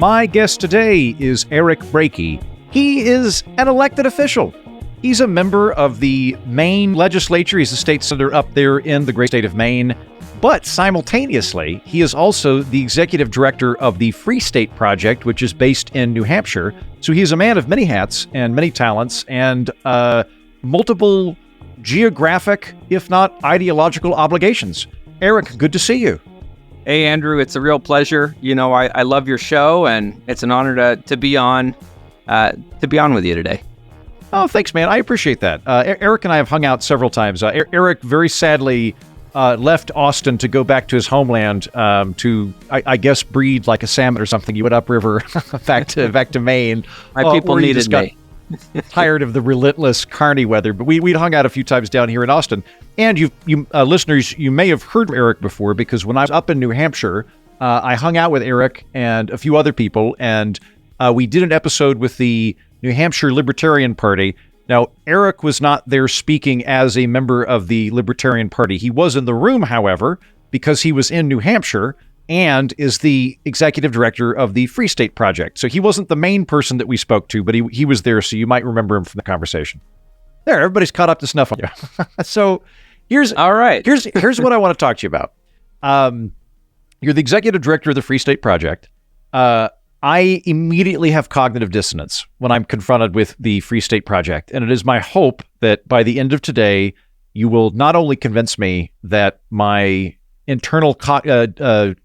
My guest today is Eric Brakey. He is an elected official. He's a member of the Maine legislature. He's a state senator up there in the great state of Maine. But simultaneously, he is also the executive director of the Free State Project, which is based in New Hampshire. So he is a man of many hats and many talents and multiple geographic, if not ideological, obligations. Eric, good to see you. Hey, Andrew, it's a real pleasure. You know, I love your show, and it's an honor to be on with you today. Oh, thanks, man. I appreciate that. Eric and I have hung out several times. Eric very sadly left Austin to go back to his homeland to, I guess, breed like a salmon or something. You went upriver back to Maine. My people needed me. Tired of the relentless carny weather, but we'd hung out a few times down here in Austin. And you listeners, you may have heard Eric before, because when I was up in New Hampshire, I hung out with Eric and a few other people, and we did an episode with the New Hampshire Libertarian Party. Now, Eric was not there speaking as a member of the Libertarian Party. He was in the room, however, because he was in New Hampshire and is the executive director of the Free State Project. So he wasn't the main person that we spoke to, but he was there, so you might remember him from the conversation. There, everybody's caught up to snuff on you. So here's what I want to talk to you about. You're the executive director of the Free State Project. I immediately have cognitive dissonance when I'm confronted with the Free State Project, and it is my hope that by the end of today, you will not only convince me that my internal cognitive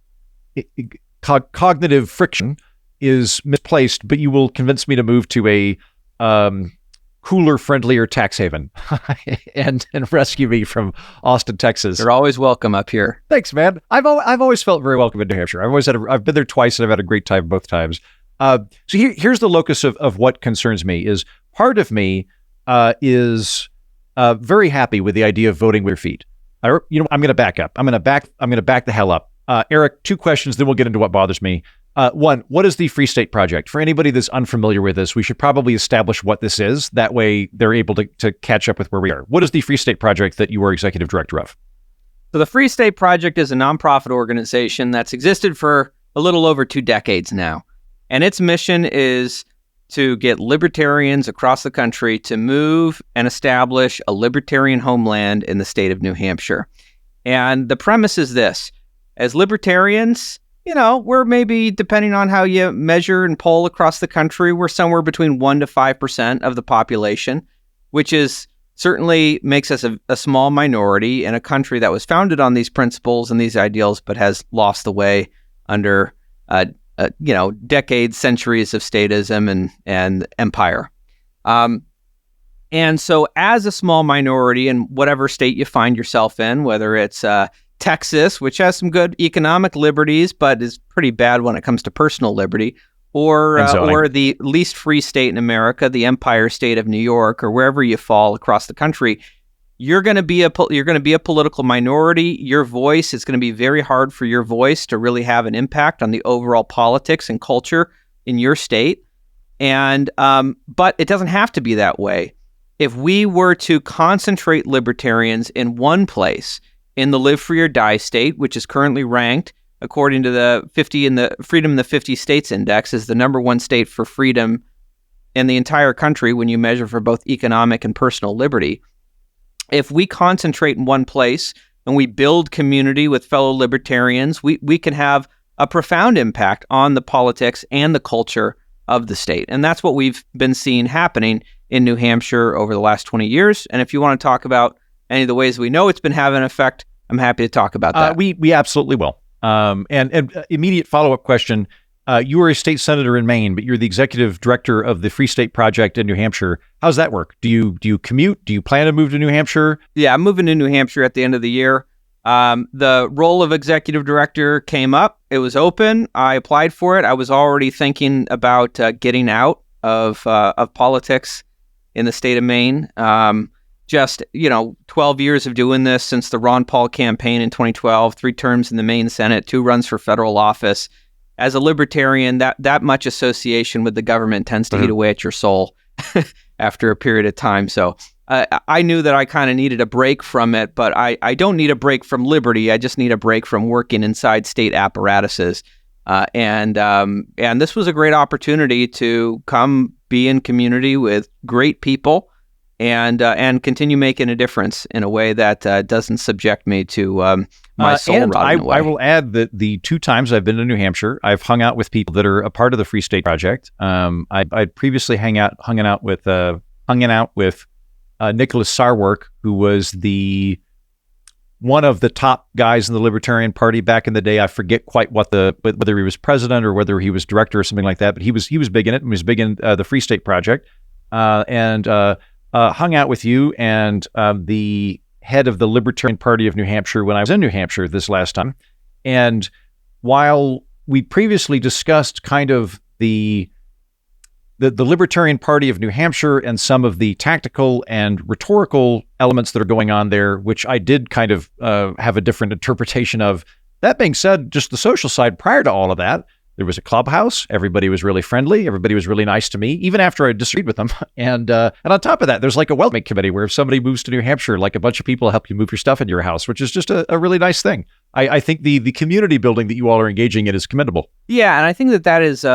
friction is misplaced, but you will convince me to move to a cooler, friendlier tax haven and rescue me from Austin, Texas. You're always welcome up here. Thanks, man. I've always felt very welcome in New Hampshire. I've been there twice, and I've had a great time both times. So here's the locus of what concerns me. Is part of me is very happy with the idea of voting with your feet. I'm going to back up. I'm going to back the hell up. Eric, two questions, then we'll get into what bothers me. One, what is the Free State Project? For anybody that's unfamiliar with this, we should probably establish what this is. That way they're able to catch up with where we are. What is the Free State Project that you are executive director of? So the Free State Project is a nonprofit organization that's existed for a little over 2 decades now. And its mission is to get libertarians across the country to move and establish a libertarian homeland in the state of New Hampshire. And the premise is this: as libertarians, we're maybe, depending on how you measure and poll across the country, we're somewhere between 1% to 5% of the population, which is certainly makes us a small minority in a country that was founded on these principles and these ideals, but has lost the way under, decades, centuries of statism and empire. And so as a small minority in whatever state you find yourself in, whether it's Texas, which has some good economic liberties, but is pretty bad when it comes to personal liberty, or the least free state in America, the Empire State of New York, or wherever you fall across the country, you're going to be a political minority. Your voice is going to be very hard for your voice to really have an impact on the overall politics and culture in your state. And but it doesn't have to be that way. If we were to concentrate libertarians in one place, in the Live Free or Die state, which is currently ranked, according to the Freedom in the 50 States Index, is the number 1 state for freedom in the entire country when you measure for both economic and personal liberty. If we concentrate in one place and we build community with fellow libertarians, we can have a profound impact on the politics and the culture of the state. And that's what we've been seeing happening in New Hampshire over the last 20 years. And if you want to talk about any of the ways we know it's been having an effect, I'm happy to talk about that. We absolutely will. And immediate follow-up question. You are a state senator in Maine, but you're the executive director of the Free State Project in New Hampshire. How's that work? Do you commute? Do you plan to move to New Hampshire? Yeah, I'm moving to New Hampshire at the end of the year. The role of executive director came up. It was open. I applied for it. I was already thinking about getting out of politics in the state of Maine. 12 years of doing this since the Ron Paul campaign in 2012, 3 terms in the Maine Senate, 2 runs for federal office. As a libertarian, that much association with the government tends to eat away at your soul after a period of time. So I knew that I kind of needed a break from it, but I don't need a break from liberty. I just need a break from working inside state apparatuses. And this was a great opportunity to come be in community with great people and continue making a difference in a way that doesn't subject me to my soul and rotting away. I will add that the 2 times I've been to New Hampshire, I've hung out with people that are a part of the Free State Project. I'd previously hung out with Nicholas Sarwark, who was one of the top guys in the Libertarian Party back in the day. I forget quite whether he was president or whether he was director or something like that, but he was big in it and was big in the Free State Project, and hung out with you and the head of the Libertarian Party of New Hampshire when I was in New Hampshire this last time. And while we previously discussed kind of the Libertarian Party of New Hampshire and some of the tactical and rhetorical elements that are going on there, which I did kind of have a different interpretation of. That being said, just the social side prior to all of that, there was a clubhouse. Everybody was really friendly. Everybody was really nice to me, even after I disagreed with them. And on top of that, there's like a welcoming committee where if somebody moves to New Hampshire, like a bunch of people help you move your stuff into your house, which is just a really nice thing. I think the community building that you all are engaging in is commendable. Yeah, and I think that is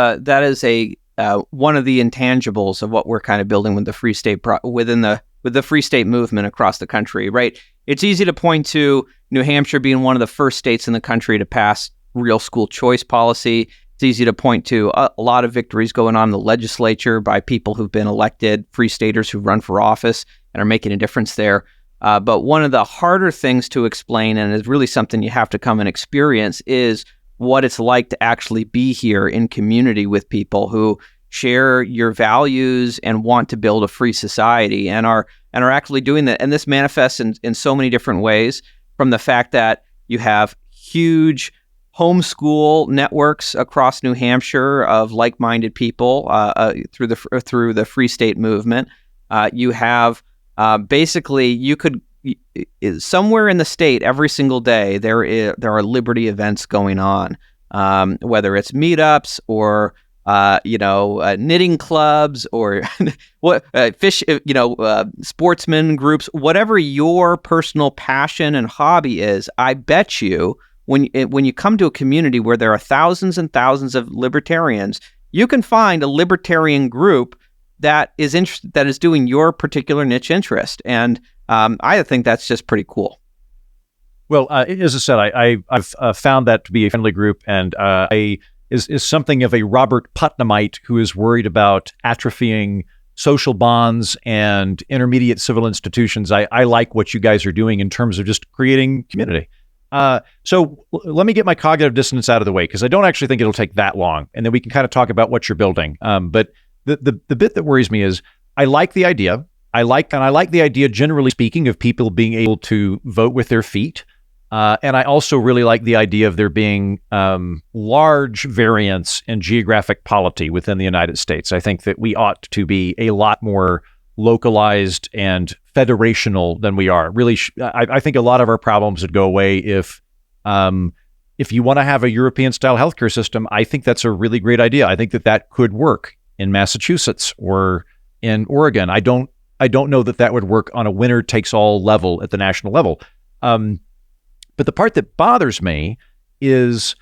one of the intangibles of what we're kind of building with the Free State with the Free State movement across the country, right? It's easy to point to New Hampshire being one of the first states in the country to pass real school choice policy. It's easy to point to a lot of victories going on in the legislature by people who've been elected, free staters who run for office and are making a difference there. But one of the harder things to explain, and is really something you have to come and experience, is what it's like to actually be here in community with people who share your values and want to build a free society and are actually doing that. And this manifests in so many different ways, from the fact that you have huge homeschool networks across New Hampshire of like-minded people through the Free State movement. You have basically, you could somewhere in the state every single day there are liberty events going on, whether it's meetups or knitting clubs or sportsman groups, whatever your personal passion and hobby is. I bet you when you come to a community where there are thousands and thousands of libertarians, you can find a libertarian group that is doing your particular niche interest, and I think that's just pretty cool. Well, as I said, I've found that to be a friendly group, and is something of a Robert Putnamite who is worried about atrophying social bonds and intermediate civil institutions. I like what you guys are doing in terms of just creating community. So let me get my cognitive dissonance out of the way, because I don't actually think it'll take that long, and then we can kind of talk about what you're building. But the bit that worries me is I like the idea. I like the idea, generally speaking, of people being able to vote with their feet. And I also really like the idea of there being large variance in geographic polity within the United States. I think that we ought to be a lot more localized and federational than we are. Really, I think a lot of our problems would go away if you want to have a European-style healthcare system. I think that's a really great idea. I think that could work in Massachusetts or in Oregon. I don't know that would work on a winner-takes-all level at the national level. But the part that bothers me is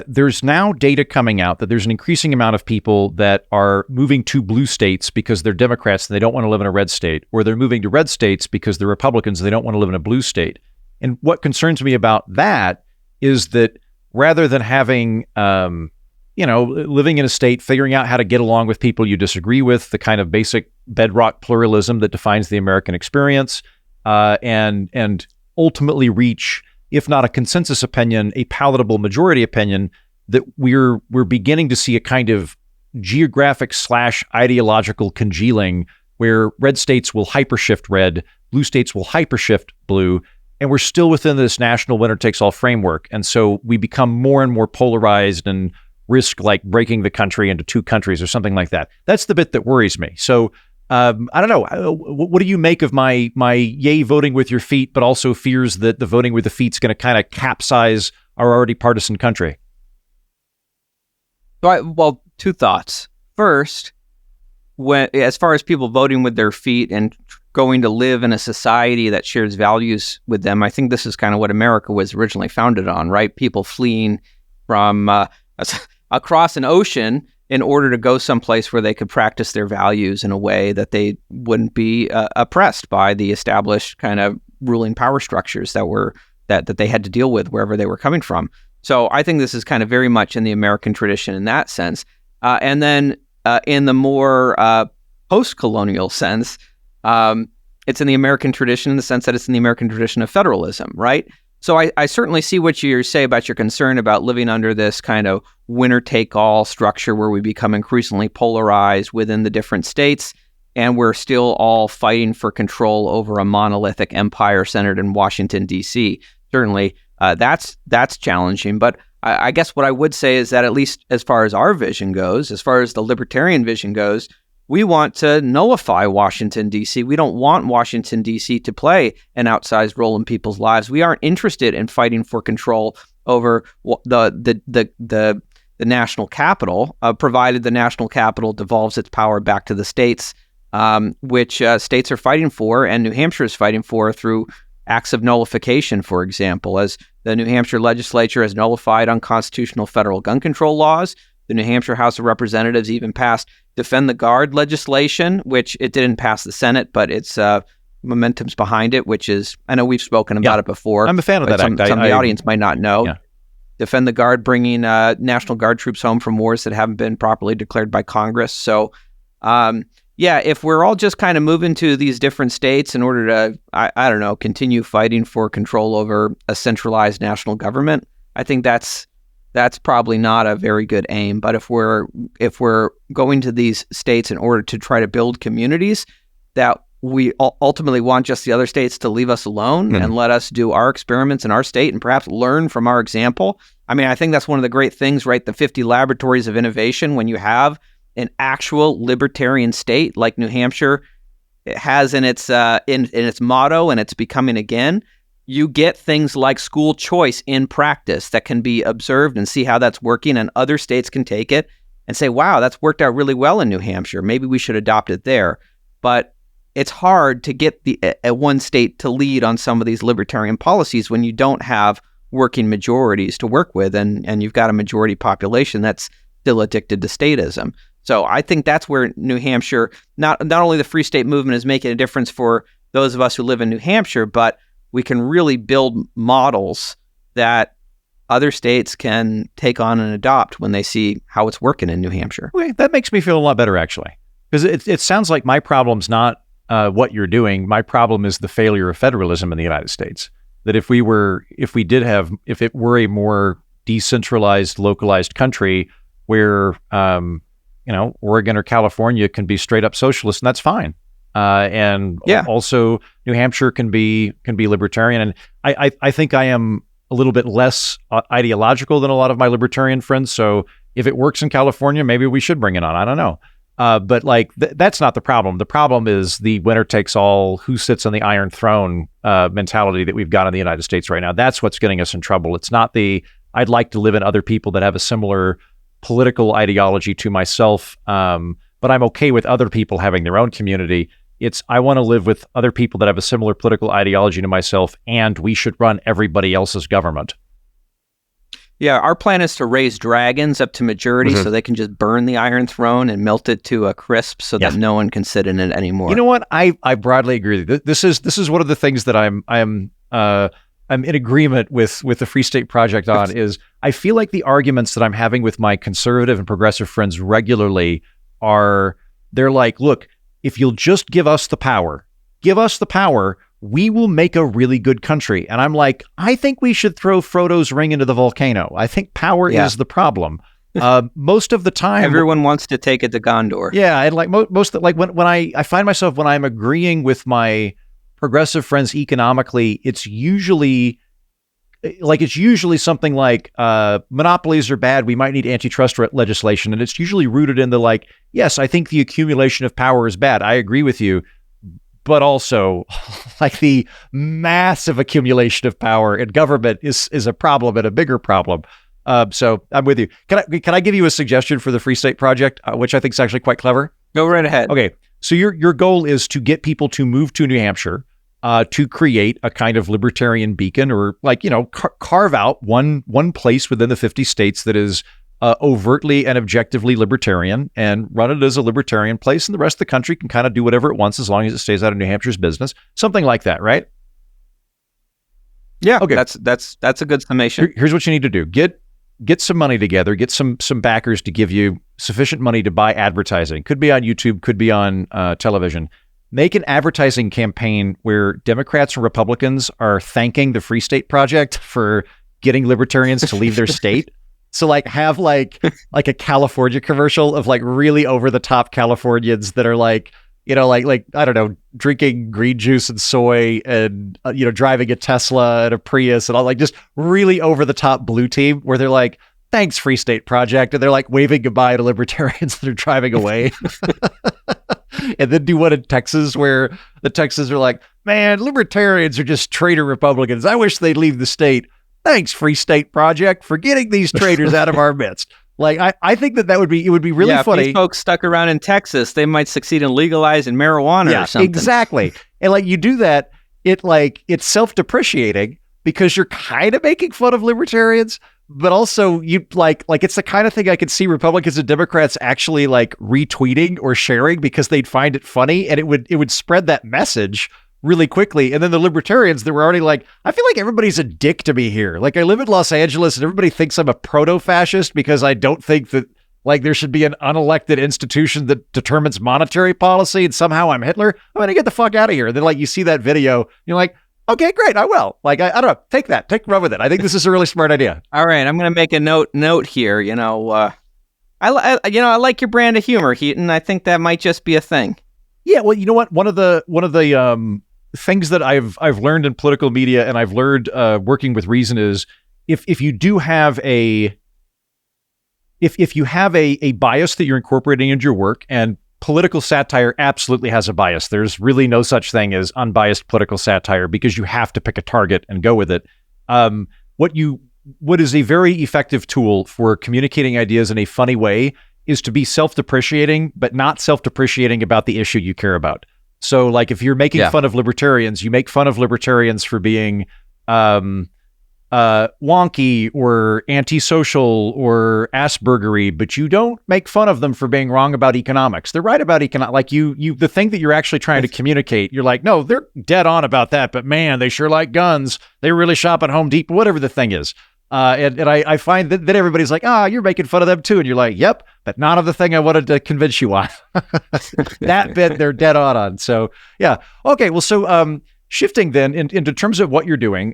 there's now data coming out that there's an increasing amount of people that are moving to blue states because they're Democrats and they don't want to live in a red state, or they're moving to red states because they're Republicans and they don't want to live in a blue state. And what concerns me about that is that rather than having, living in a state, figuring out how to get along with people you disagree with, the kind of basic bedrock pluralism that defines the American experience, and ultimately reach, if not a consensus opinion, a palatable majority opinion, that we're beginning to see a kind of geographic / ideological congealing where red states will hypershift red, blue states will hypershift blue, and we're still within this national winner-takes-all framework. And so we become more and more polarized and risk like breaking the country into 2 countries or something like that. That's the bit that worries me. So I don't know. What do you make of my yay voting with your feet, but also fears that the voting with the feet is going to kind of capsize our already partisan country? Well, 2 thoughts. First, as far as people voting with their feet and going to live in a society that shares values with them, I think this is kind of what America was originally founded on, right? People fleeing from across an ocean in order to go someplace where they could practice their values in a way that they wouldn't be oppressed by the established kind of ruling power structures that they had to deal with wherever they were coming from. So I think this is kind of very much in the American tradition in that sense. And then in the more post-colonial sense, it's in the American tradition in the sense that it's in the American tradition of federalism, right? So I certainly see what you say about your concern about living under this kind of winner-take-all structure where we become increasingly polarized within the different states, and we're still all fighting for control over a monolithic empire centered in Washington, D.C. Certainly, that's challenging. But I guess what I would say is that at least as far as our vision goes, as far as the libertarian vision goes, we want to nullify Washington, D.C. We don't want Washington, D.C. to play an outsized role in people's lives. We aren't interested in fighting for control over the national capital, provided the national capital devolves its power back to the states, which states are fighting for, and New Hampshire is fighting for through acts of nullification, for example, as the New Hampshire legislature has nullified unconstitutional federal gun control laws. The New Hampshire House of Representatives even passed Defend the Guard legislation, which it didn't pass the Senate, but its momentum's behind it, which is, I know we've spoken about it before. I'm a fan of that act. Some of the audience might not know. Yeah. Defend the Guard, bringing National Guard troops home from wars that haven't been properly declared by Congress. So, if we're all just kind of moving to these different states in order to, I don't know, continue fighting for control over a centralized national government, I think that's probably not a very good aim. But if we're going to these states in order to try to build communities that we ultimately want just the other states to leave us alone and let us do our experiments in our state and perhaps learn from our example. I mean, I think that's one of the great things, right? The 50 laboratories of innovation, when you have an actual libertarian state like New Hampshire has in its motto, and it's becoming again, you get things like school choice in practice that can be observed and see how that's working, and other states can take it and say, wow, that's worked out really well in New Hampshire. Maybe we should adopt it there. But it's hard to get one state to lead on some of these libertarian policies when you don't have working majorities to work with, and you've got a majority population that's still addicted to statism. So I think that's where New Hampshire, not only the Free State Movement is making a difference for those of us who live in New Hampshire, but we can really build models that other states can take on and adopt when they see how it's working in New Hampshire. Okay, that makes me feel a lot better, actually, because it sounds like my problem's not what you're doing. My problem is the failure of federalism in the United States. That if it were a more decentralized, localized country where Oregon or California can be straight up socialist, and that's fine. Also New Hampshire can be libertarian. And I think I am a little bit less ideological than a lot of my libertarian friends. So if it works in California, maybe we should bring it on. I don't know. But that's not the problem. The problem is the winner takes all, who sits on the Iron Throne mentality that we've got in the United States right now. That's what's getting us in trouble. It's not I'd like to live in other people that have a similar political ideology to myself, but I'm okay with other people having their own community. I want to live with other people that have a similar political ideology to myself, and we should run everybody else's government. Yeah, our plan is to raise dragons up to majority so they can just burn the Iron Throne and melt it to a crisp so that no one can sit in it anymore. You know what? I broadly agree with you. This is one of the things that I'm in agreement with the Free State Project on. Is I feel like the arguments that I'm having with my conservative and progressive friends regularly they're like, look, if you'll just give us the power, we will make a really good country. And I'm like, I think we should throw Frodo's ring into the volcano. I think power is the problem. Most of the time, everyone wants to take it to Gondor. Yeah, and like when I find myself, when I'm agreeing with my progressive friends economically, it's usually something like monopolies are bad. We might need antitrust legislation, and it's usually rooted in yes, I think the accumulation of power is bad. I agree with you. But also, the massive accumulation of power in government is a problem, and a bigger problem. So I'm with you. Can I give you a suggestion for the Free State Project, which I think is actually quite clever? Go right ahead. Okay, so your goal is to get people to move to New Hampshire, to create a kind of libertarian beacon, or carve out one place within the 50 states that is overtly and objectively libertarian and run it as a libertarian place, and the rest of the country can kind of do whatever it wants as long as it stays out of New Hampshire's business. Something like that, right? Yeah, okay. That's a good summation. Here's what you need to do. Get some money together, get some backers to give you sufficient money to buy advertising. Could be on YouTube, could be on television. Make an advertising campaign where Democrats and Republicans are thanking the Free State Project for getting libertarians to leave their state. So have like a California commercial of like really over the top Californians that are like, like I don't know, drinking green juice and soy and driving a Tesla and a Prius and all, like just really over the top blue team where they're like, thanks Free State Project, and they're like waving goodbye to libertarians that are driving away. And then do one in Texas where the Texans are like, man, libertarians are just traitor Republicans. I wish they'd leave the state. Thanks, Free State Project, for getting these traitors out of our midst. Like, I think that would be really funny. If these folks stuck around in Texas, they might succeed in legalizing marijuana or something. Exactly. And like you do that, it's self-depreciating because you're kind of making fun of libertarians, but also you like it's the kind of thing I could see Republicans and Democrats actually like retweeting or sharing because they'd find it funny, and it would spread that message really quickly. And then the libertarians, they were already like, I feel like everybody's a dick to me here. Like I live in Los Angeles and everybody thinks I'm a proto-fascist because I don't think that like there should be an unelected institution that determines monetary policy and somehow I'm Hitler. I'm going to get the fuck out of here. And then like you see that video, you're like, okay, great, I will. Like, I don't know, run with it. I think this is a really smart idea. All right, I'm going to make a note here. I like your brand of humor, Heaton. I think that might just be a thing. Yeah, well, you know what? One of the things that I've learned in political media and I've learned working with Reason is if you do have if you have a bias that you're incorporating into your work, and political satire absolutely has a bias. There's really no such thing as unbiased political satire because you have to pick a target and go with it. What is a very effective tool for communicating ideas in a funny way is to be self-depreciating, but not self-depreciating about the issue you care about. So like if you're making fun of libertarians, you make fun of libertarians for being wonky or antisocial or Aspergery, but you don't make fun of them for being wrong about economics. They're right about economics. Like the thing that you're actually trying to communicate, you're like, no, they're dead on about that, but man, they sure like guns. They really shop at Home Depot, whatever the thing is. And I find that everybody's like, you're making fun of them too. And you're like, yep, but not of the thing I wanted to convince you on. That bit they're dead on. So yeah. Okay. Well, so shifting then into terms of what you're doing,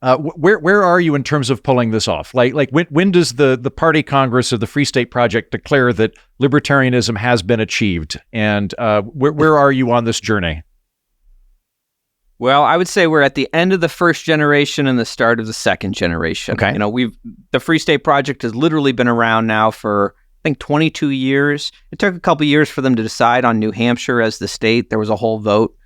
where are you in terms of pulling this off? Like when does the Party Congress of the Free State Project declare that libertarianism has been achieved? And where are you on this journey? Well, I would say we're at the end of the first generation and the start of the second generation. Okay. The Free State Project has literally been around now for, I think, 22 years. It took a couple years for them to decide on New Hampshire as the state. There was a whole vote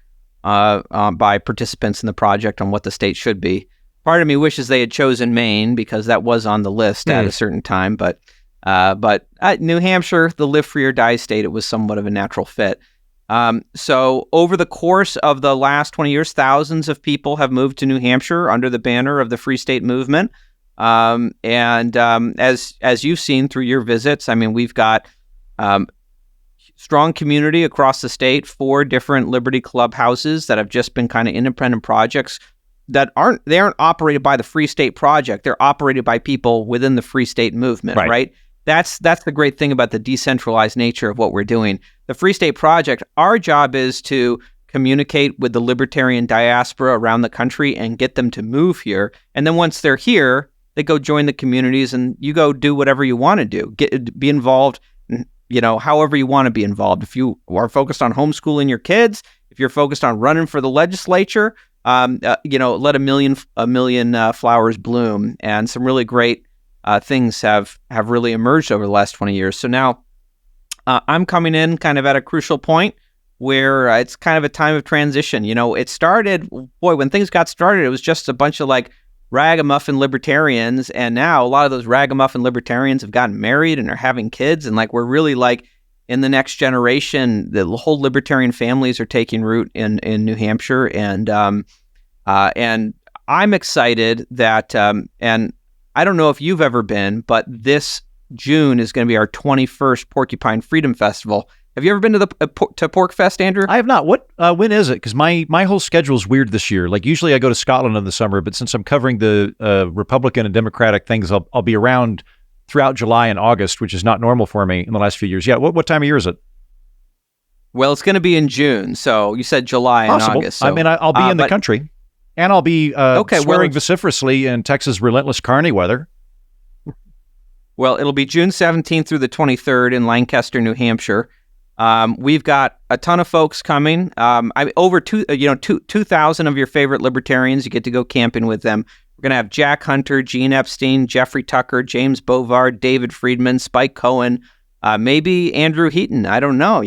by participants in the project on what the state should be. Part of me wishes they had chosen Maine because that was on the list at a certain time. But New Hampshire, the live free or die state, it was somewhat of a natural fit. So over the course of the last 20 years, thousands of people have moved to New Hampshire under the banner of the Free State Movement. As you've seen through your visits, I mean, we've got strong community across the state, 4 different Liberty Clubhouses that have just been kind of independent projects that aren't operated by the Free State Project. They're operated by people within the Free State Movement, right? That's the great thing about the decentralized nature of what we're doing. The Free State Project, our job is to communicate with the libertarian diaspora around the country and get them to move here. And then once they're here, they go join the communities and you go do whatever you want to do. Be involved, however you want to be involved. If you are focused on homeschooling your kids, if you're focused on running for the legislature, let a million flowers bloom. And some really great things have really emerged over the last 20 years. So now I'm coming in kind of at a crucial point where it's kind of a time of transition. It started, when things got started, it was just a bunch of like ragamuffin libertarians. And now a lot of those ragamuffin libertarians have gotten married and are having kids. And like, we're really like in the next generation, the whole libertarian families are taking root in New Hampshire. And I'm excited that, and I don't know if you've ever been, but this June is going to be our 21st Porcupine Freedom Festival. Have you ever been to the to PorcFest, Andrew? I have not. When is it? Because my whole schedule is weird this year. Like usually I go to Scotland in the summer, but since I'm covering the Republican and Democratic things, I'll be around throughout July and August, which is not normal for me in the last few years. Yeah, what time of year is it? Well, it's going to be in June. So you said July and August. So, I mean, I'll be in the country, and I'll be swearing vociferously in Texas relentless carny weather. Well, it'll be June 17th through the 23rd in Lancaster, New Hampshire. We've got a ton of folks coming. Over 2,000 of your favorite libertarians. You get to go camping with them. We're going to have Jack Hunter, Gene Epstein, Jeffrey Tucker, James Bovard, David Friedman, Spike Cohen, maybe Andrew Heaton. I don't know.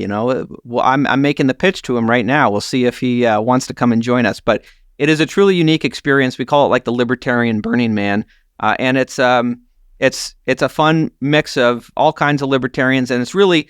Well, I'm making the pitch to him right now. We'll see if he wants to come and join us. But it is a truly unique experience. We call it like the Libertarian Burning Man, and it's a fun mix of all kinds of libertarians, and it's really,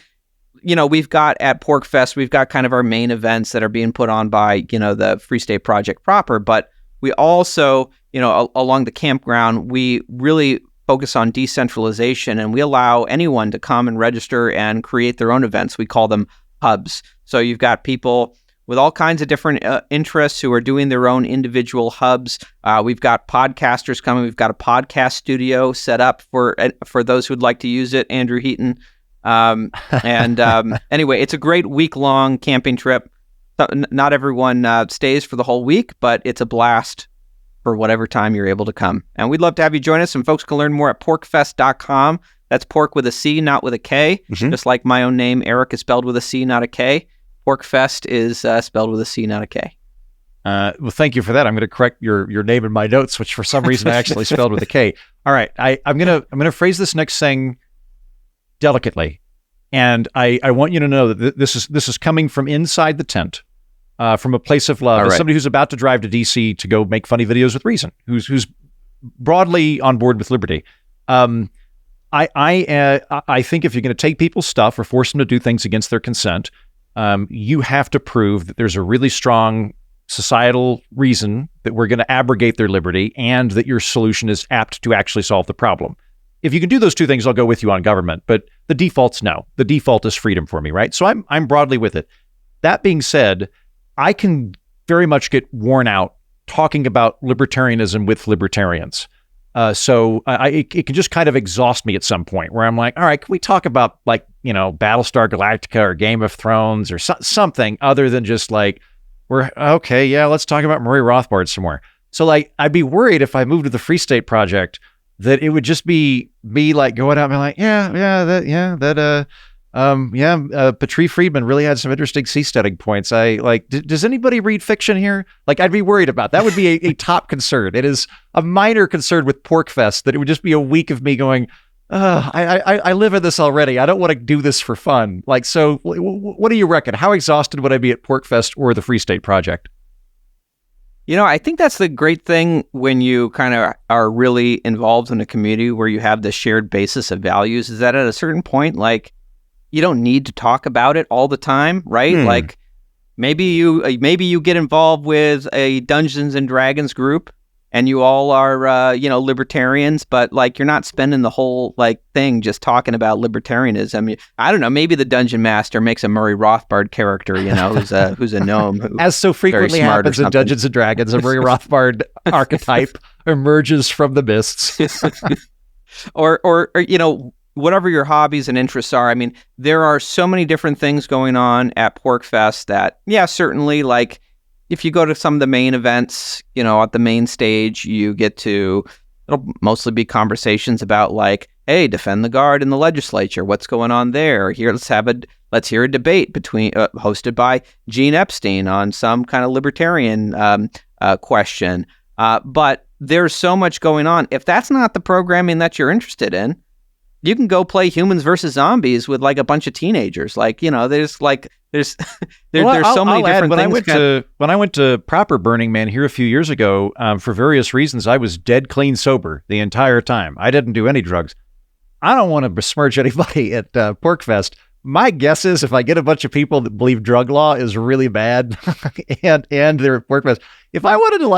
we've got at PorcFest, we've got kind of our main events that are being put on by, the Free State Project proper, but we also, along the campground, we really focus on decentralization, and we allow anyone to come and register and create their own events. We call them hubs. So you've got people with all kinds of different interests who are doing their own individual hubs. We've got podcasters coming. We've got a podcast studio set up for those who'd like to use it, Andrew Heaton. Anyway, it's a great week-long camping trip. Not everyone stays for the whole week, but it's a blast for whatever time you're able to come. And we'd love to have you join us. And folks can learn more at porcfest.com. That's pork with a C, not with a K. Mm-hmm. Just like my own name, Eric, is spelled with a C, not a K. PorcFest is spelled with a C, not a K. Well, thank you for that. I'm going to correct your name in my notes, which for some reason I actually spelled with a K. All right, I'm gonna phrase this next thing delicately, and I want you to know that this is coming from inside the tent, from a place of love. As somebody who's about to drive to DC to go make funny videos with Reason, who's broadly on board with liberty. I think if you're going to take people's stuff or force them to do things against their consent, you have to prove that there's a really strong societal reason that we're going to abrogate their liberty and that your solution is apt to actually solve the problem. If you can do those two things, I'll go with you on government, but the default's no. The default is freedom for me, right? So I'm broadly with it. That being said, I can very much get worn out talking about libertarianism with libertarians. So it can just kind of exhaust me at some point where I'm like, all right, can we talk about Battlestar Galactica or Game of Thrones or something other than just like, let's talk about Murray Rothbard some more. So I'd be worried if I moved to the Free State Project that it would just be me like going out and be like, Patrie Friedman really had some interesting seasteading points. Does anybody read fiction here? I'd be worried about that. Would be a top concern. It is a minor concern with PorcFest that it would just be a week of me going, I live in this already. I don't want to do this for fun. So what do you reckon? How exhausted would I be at PorcFest or the Free State Project? I think that's the great thing when you kind of are really involved in a community where you have this shared basis of values, is that at a certain point, you don't need to talk about it all the time, right? Maybe you get involved with a Dungeons and Dragons group and you all are, libertarians, but you're not spending the whole thing just talking about libertarianism. I don't know. Maybe the dungeon master makes a Murray Rothbard character, who's a gnome, as so frequently happens in Dungeons and Dragons. A Murray Rothbard archetype emerges from the mists, or whatever your hobbies and interests are. I mean, there are so many different things going on at PorcFest that, certainly, if you go to some of the main events, at the main stage, you get to, it'll mostly be conversations about hey, defend the guard in the legislature. What's going on there? Here, let's hear a debate hosted by Gene Epstein on some kind of libertarian question. But there's so much going on. If that's not the programming that you're interested in, you can go play Humans versus Zombies with a bunch of teenagers. There's so many different things. When I went to proper Burning Man here a few years ago, for various reasons, I was dead clean sober the entire time. I didn't do any drugs. I don't want to besmirch anybody at PorcFest. My guess is if I get a bunch of people that believe drug law is really bad and they're at PorcFest, if I wanted to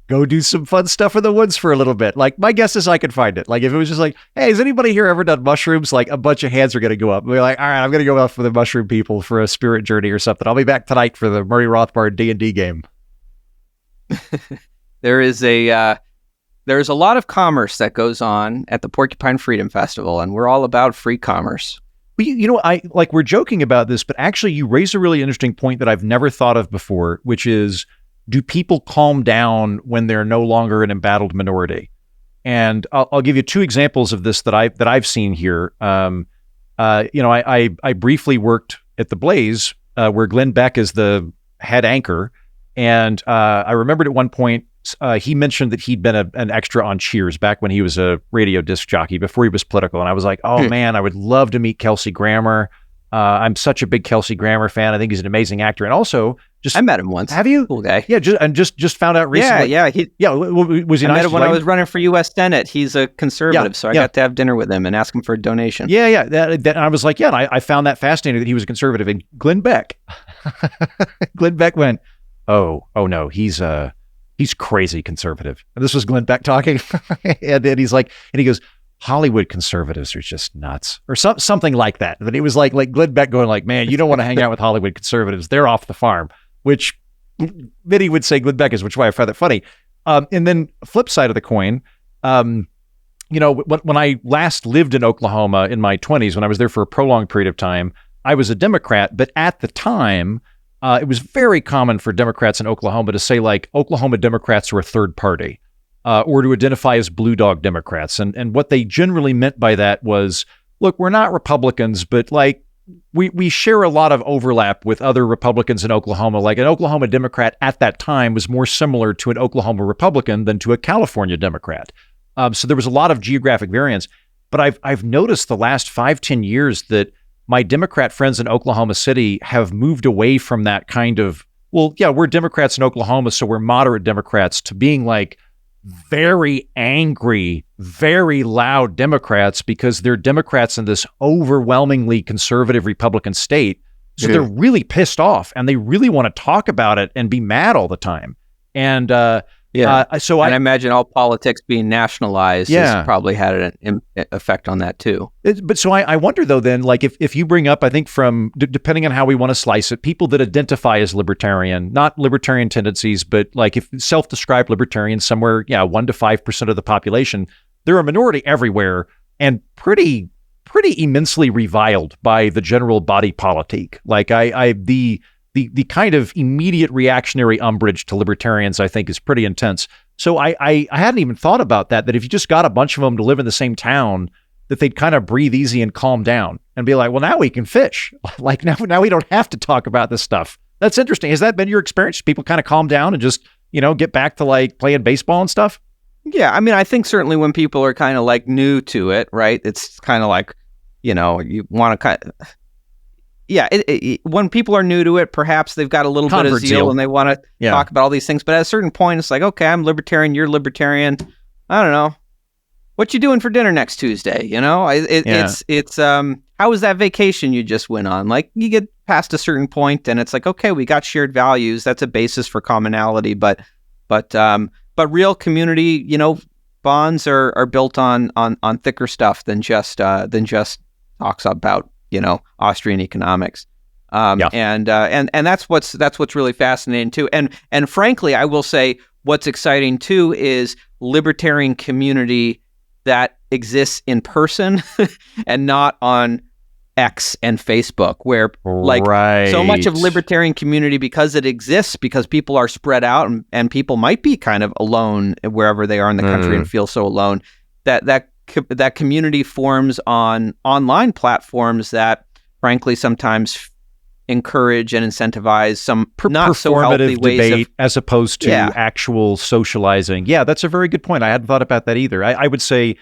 go do some fun stuff in the woods for a little bit. Like, my guess is I could find it. Like, if it was just like, hey, has anybody here ever done mushrooms? Like, a bunch of hands are going to go up. We're like, all right, I'm going to go out for the mushroom people for a spirit journey or something. I'll be back tonight for the Murray Rothbard D&D game. There's a lot of commerce that goes on at the Porcupine Freedom Festival, and we're all about free commerce. But we're joking about this, but actually you raise a really interesting point that I've never thought of before, which is, do people calm down when they're no longer an embattled minority? And I'll give you two examples of this that I've seen here. I briefly worked at the Blaze, where Glenn Beck is the head anchor, and I remembered at one point he mentioned that he'd been an extra on Cheers back when he was a radio disc jockey before he was political, and I was like, oh man, I would love to meet Kelsey Grammer. I'm such a big Kelsey Grammer fan. I think he's an amazing actor, and also I met him once. Have you? Cool guy. Yeah, just found out recently. Yeah. Was he I nice? met him when I was running for U.S. Senate. He's a conservative, so I got to have dinner with him and ask him for a donation. Yeah. And I was like, I found that fascinating that he was a conservative. And Glenn Beck went, oh no, he's crazy conservative. And this was Glenn Beck talking, and then he goes, Hollywood conservatives are just nuts, or something like that. And then it was like Glenn Beck going like, man, you don't want to hang out with Hollywood conservatives. They're off the farm, which many would say Glenn Beck is, which is why I find that funny. And then flip side of the coin, when I last lived in Oklahoma in my 20s, when I was there for a prolonged period of time, I was a Democrat, but at the time, it was very common for Democrats in Oklahoma to say like Oklahoma Democrats were a third party. Or to identify as blue dog Democrats. And what they generally meant by that was, look, we're not Republicans, but like we share a lot of overlap with other Republicans in Oklahoma. Like an Oklahoma Democrat at that time was more similar to an Oklahoma Republican than to a California Democrat. So there was a lot of geographic variance. But I've noticed the last 5-10 years that my Democrat friends in Oklahoma City have moved away from that kind of, well, yeah, we're Democrats in Oklahoma, so we're moderate Democrats, to being like very angry, very loud Democrats, because they're Democrats in this overwhelmingly conservative Republican state. So they're really pissed off and they really want to talk about it and be mad all the time. And I imagine all politics being nationalized has probably had an effect on that too. But so I wonder though, then, like if you bring up, I think from, depending on how we want to slice it, people that identify as libertarian, not libertarian tendencies, but like if self-described libertarians somewhere, 1 to 5% of the population, they're a minority everywhere and pretty immensely reviled by the general body politic. Like the kind of immediate reactionary umbrage to libertarians, I think, is pretty intense. So I hadn't even thought about that if you just got a bunch of them to live in the same town, that they'd kind of breathe easy and calm down and be like, well, now we can fish. Like now we don't have to talk about this stuff. That's interesting. Has that been your experience? People kind of calm down and just, get back to like playing baseball and stuff? Yeah. I mean, I think certainly when people are kind of like new to it, right? It's kind of like, you want to kind of... Yeah, when people are new to it, perhaps they've got a little bit of zeal and they want to talk about all these things. But at a certain point, it's like, okay, I'm libertarian, you're libertarian. I don't know. What you doing for dinner next Tuesday? It's how was that vacation you just went on? Like, you get past a certain point and it's like, okay, we got shared values. That's a basis for commonality. But real community, bonds are built on thicker stuff than just talks about Austrian economics. And that's what's really fascinating too. And frankly, I will say what's exciting too is libertarian community that exists in person and not on X and Facebook, where so much of libertarian community, because it exists, because people are spread out and people might be kind of alone wherever they are in the country and feel so alone, that community forms on online platforms that frankly sometimes encourage and incentivize some not so healthy ways debate as opposed to actual socializing. Yeah, that's a very good point. I hadn't thought about that either. I would say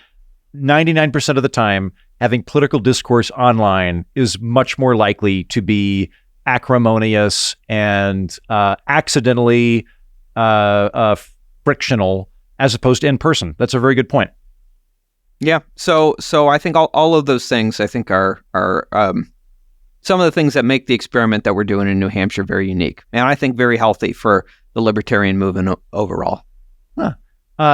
99% of the time, having political discourse online is much more likely to be acrimonious and accidentally frictional as opposed to in person. That's a very good point. Yeah. So I think all of those things, I think, are some of the things that make the experiment that we're doing in New Hampshire very unique, and I think very healthy for the libertarian movement overall.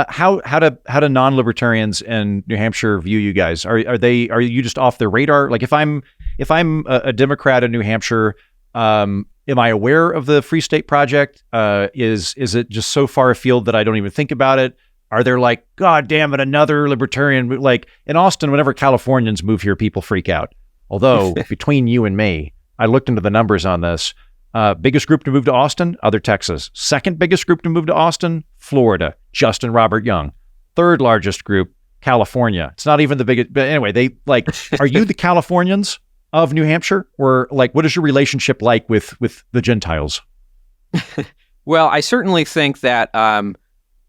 How do non-libertarians in New Hampshire view you guys? Are you just off their radar? Like if I'm a Democrat in New Hampshire, am I aware of the Free State Project? Is it just so far afield that I don't even think about it? Are there like, God damn it, another libertarian? Like in Austin, whenever Californians move here, people freak out. Although between you and me, I looked into the numbers on this. Biggest group to move to Austin, other Texas. Second biggest group to move to Austin, Florida, Justin Robert Young. Third largest group, California. It's not even the biggest, but anyway, they like, are you the Californians of New Hampshire? Or like, what is your relationship like with the Gentiles? Well, I certainly think that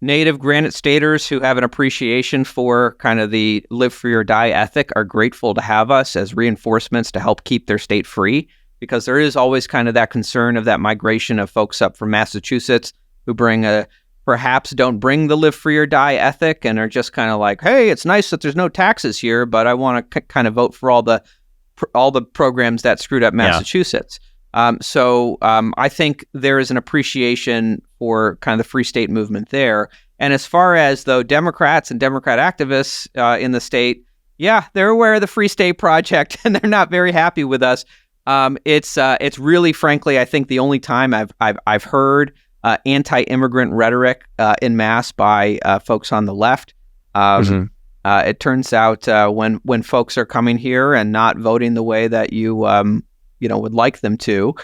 native Granite Staters who have an appreciation for kind of the live free or die ethic are grateful to have us as reinforcements to help keep their state free, because there is always kind of that concern of that migration of folks up from Massachusetts who perhaps don't bring the live free or die ethic and are just kind of like, hey, it's nice that there's no taxes here, but I want to kind of vote for all the programs that screwed up Massachusetts. So I think there is an appreciation for kind of the free state movement there. And as far as though Democrats and Democrat activists in the state, yeah, they're aware of the Free State Project and they're not very happy with us. It's really, frankly, I think the only time I've heard anti-immigrant rhetoric en masse by folks on the left. It turns out when folks are coming here and not voting the way that you would like them to,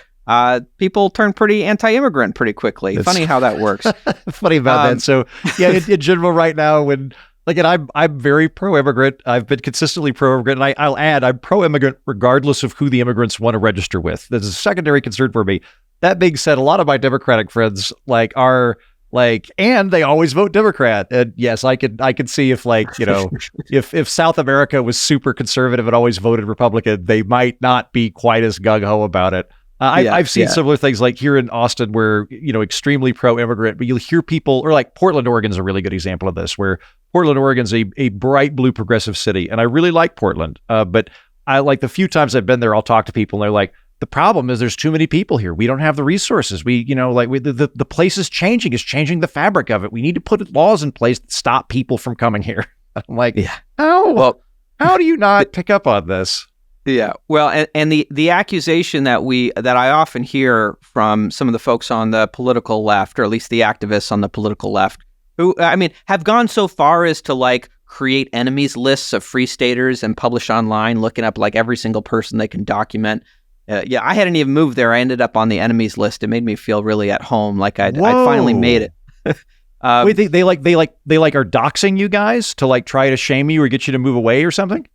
people turn pretty anti-immigrant pretty quickly. Funny how that works. Funny about that. So yeah, in general right now, when like, and I'm very pro-immigrant. I've been consistently pro-immigrant, and I'll add I'm pro-immigrant regardless of who the immigrants want to register with. That's a secondary concern for me. That being said, a lot of my Democratic friends are like, and they always vote Democrat. And yes, I could see if if South America was super conservative and always voted Republican, they might not be quite as gung-ho about it. I've seen similar things like here in Austin where, extremely pro-immigrant, but you'll hear people, or like Portland, Oregon is a really good example of this, where Portland, Oregon's a bright blue progressive city. And I really like Portland. But I like the few times I've been there, I'll talk to people and they're like, the problem is there's too many people here. We don't have the resources. The place is changing the fabric of it. We need to put laws in place that stop people from coming here. I'm like, how do you not pick up on this? Yeah, well, and the accusation that I often hear from some of the folks on the political left, or at least the activists on the political left, who have gone so far as to like create enemies lists of free staters and publish online, looking up like every single person they can document. I hadn't even moved there. I ended up on the enemies list. It made me feel really at home, like I'd finally made it. Wait, they are doxing you guys to like try to shame you or get you to move away or something?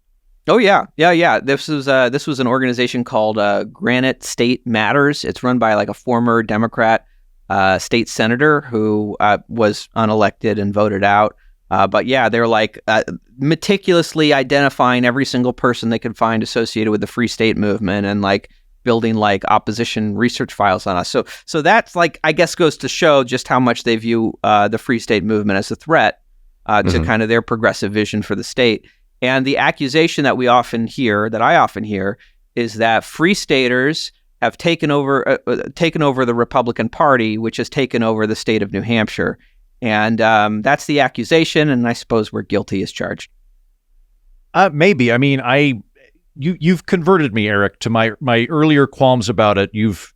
Oh yeah. This was an organization called Granite State Matters. It's run by like a former Democrat state senator who was unelected and voted out. But yeah, they're like meticulously identifying every single person they could find associated with the Free State movement and like building like opposition research files on us. So that's like, I guess, goes to show just how much they view the Free State movement as a threat to kind of their progressive vision for the state. And the accusation that I often hear, is that Free Staters have taken over the Republican Party, which has taken over the state of New Hampshire. And that's the accusation, and I suppose we're guilty as charged. Maybe. I mean, you've converted me, Eric, to my earlier qualms about it. You've